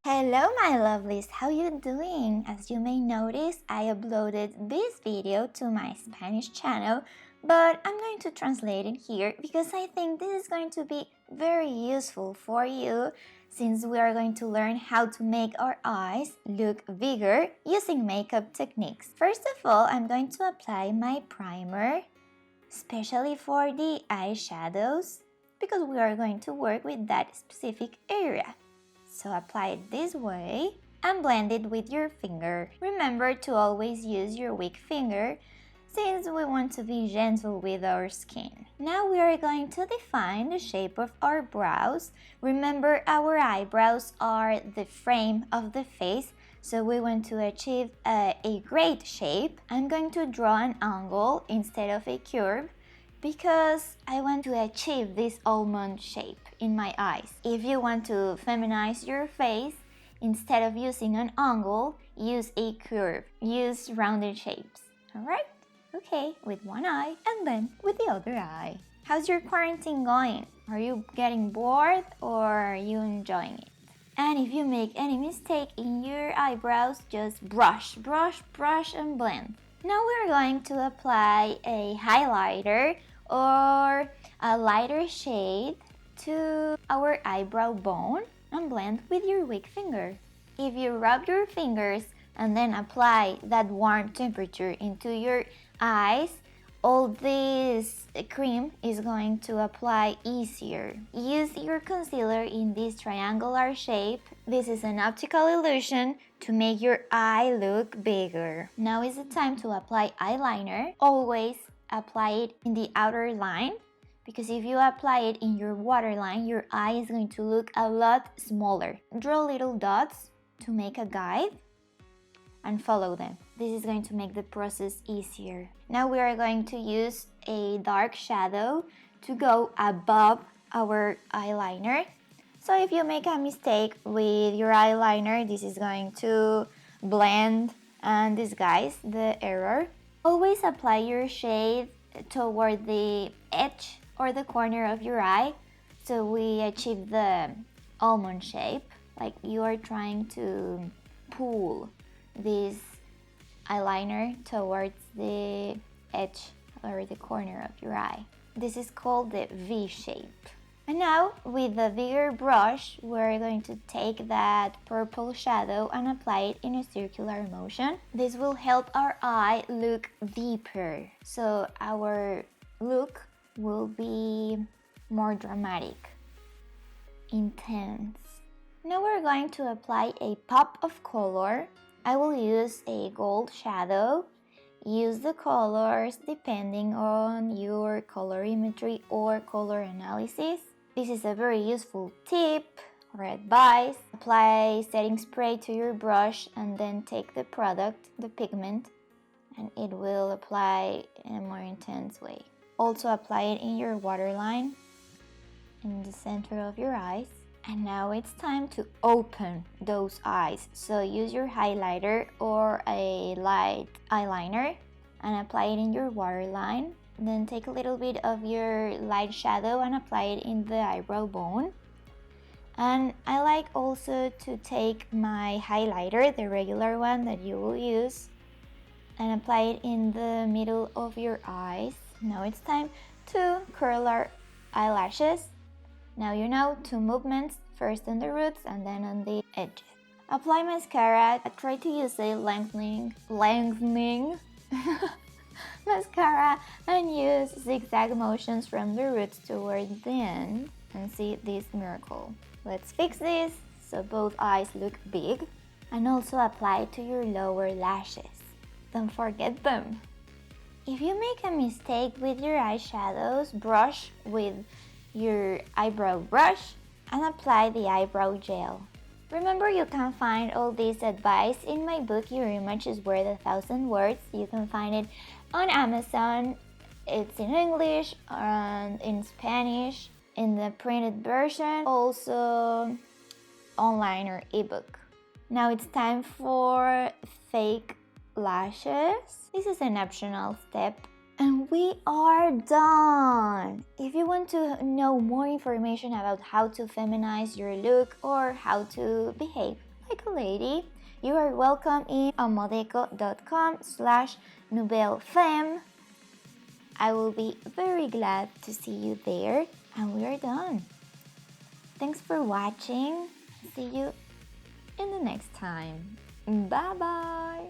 Hello my lovelies, how you doing? As you may notice, I uploaded this video to my Spanish channel, but I'm going to translate it here because I think this is going to be very useful for you since we are going to learn how to make our eyes look bigger using makeup techniques. First of all, I'm going to apply my primer, especially for the eyeshadows, because we are going to work with that specific area. So apply it this way and blend it with your finger. Remember to always use your weak finger since we want to be gentle with our skin. Now we are going to define the shape of our brows. Remember, our eyebrows are the frame of the face, so we want to achieve a great shape. I'm going to draw an angle instead of a curve because I want to achieve this almond shape in my eyes. If you want to feminize your face, instead of using an angle, use a curve. Use rounded shapes. Alright? Okay, with one eye and then with the other eye. How's your quarantine going? Are you getting bored or are you enjoying it? And if you make any mistake in your eyebrows, just brush and blend. Now we're going to apply a highlighter or a lighter shade to our eyebrow bone and blend with your weak finger. If you rub your fingers and then apply that warm temperature into your eyes, all this cream is going to apply easier. Use your concealer in this triangular shape. This is an optical illusion to make your eye look bigger. Now is the time to apply eyeliner. Always apply it in the outer line, because if you apply it in your waterline, your eye is going to look a lot smaller. Draw little dots to make a guide and follow them. This is going to make the process easier. Now we are going to use a dark shadow to go above our eyeliner. So if you make a mistake with your eyeliner, this is going to blend and disguise the error. Always apply your shade toward the edge or the corner of your eye so we achieve the almond shape, like you are trying to pull this eyeliner towards the edge or the corner of your eye. This is called the V shape. And now with the bigger brush, we're going to take that purple shadow and apply it in a circular motion. This will help our eye look deeper, so our look will be more dramatic, intense. Now we're going to apply a pop of color. I will use a gold shadow. Use the colors depending on your colorimetry or color analysis. This is a very useful tip or advice. Apply setting spray to your brush and then take the product, the pigment, and it will apply in a more intense way. Also apply it in your waterline, in the center of your eyes. And now it's time to open those eyes. So use your highlighter or a light eyeliner and apply it in your waterline. Then take a little bit of your light shadow and apply it in the eyebrow bone. And I like also to take my highlighter, the regular one that you will use, and apply it in the middle of your eyes. Now it's time to curl our eyelashes. Now you know, 2 movements, first on the roots and then on the edges. Apply mascara. I try to use a lengthening mascara and use zigzag motions from the roots toward the end and see this miracle. Let's fix this so both eyes look big, and also apply it to your lower lashes. Don't forget them. If you make a mistake with your eyeshadows, brush with your eyebrow brush and apply the eyebrow gel. Remember, you can find all this advice in my book, Your Image is Worth 1,000 Words. You can find it on Amazon. It's in English and in Spanish, in the printed version, also online or ebook. Now it's time for fake lashes. This is an optional step and we are done. want to know more information about how to feminize your look or how to behave like a lady, you are welcome in homodeco.com/Nouvelle femme. I will be very glad to see you there, and we are done. Thanks for watching. See you in the next time. Bye bye.